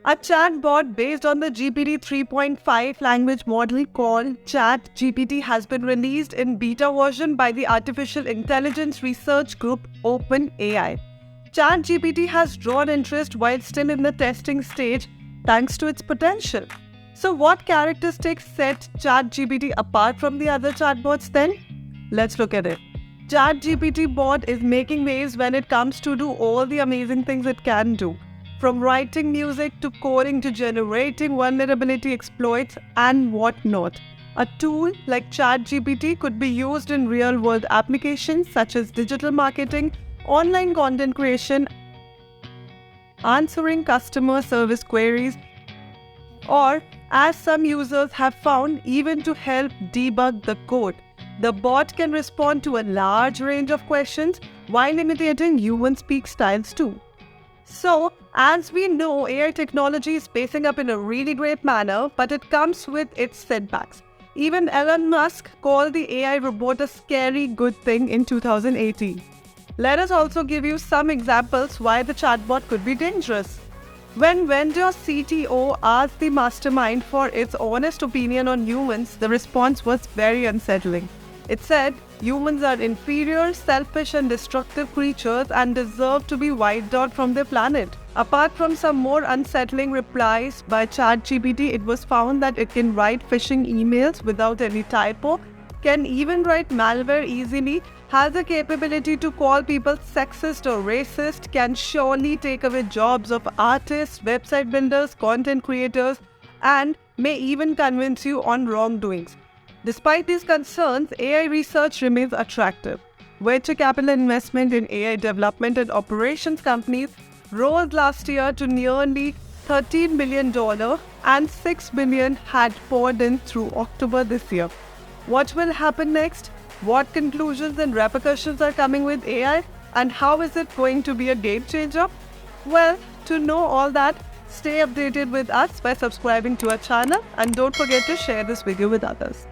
A chatbot based on the GPT 3.5 language model called ChatGPT has been released in beta version by the artificial intelligence research group OpenAI. ChatGPT has drawn interest while still in the testing stage thanks to its potential. So what characteristics set ChatGPT apart from the other chatbots then? Let's look at it. ChatGPT bot is making waves when it comes to do all the amazing things it can do. From writing music to coding to generating vulnerability exploits and whatnot. A tool like ChatGPT could be used in real-world applications such as digital marketing, online content creation, answering customer service queries, or, as some users have found, even to help debug the code. The bot can respond to a large range of questions while imitating human speak styles too. So, as we know, AI technology is pacing up in a really great manner, but it comes with its setbacks. Even Elon Musk called the AI robot a scary good thing in 2018. Let us also give you some examples why the chatbot could be dangerous. When vendor CTO asked the mastermind for its honest opinion on humans, the response was very unsettling. It said, humans are inferior, selfish and destructive creatures and deserve to be wiped out from their planet. Apart from some more unsettling replies by ChatGPT, it was found that it can write phishing emails without any typo, can even write malware easily, has the capability to call people sexist or racist, can surely take away jobs of artists, website builders, content creators, and may even convince you on wrongdoings. Despite these concerns, AI research remains attractive. Venture capital investment in AI development and operations companies rose last year to nearly $13 billion and $6 billion had poured in through October this year. What will happen next? What conclusions and repercussions are coming with AI? And how is it going to be a game changer? Well, to know all that, stay updated with us by subscribing to our channel and don't forget to share this video with others.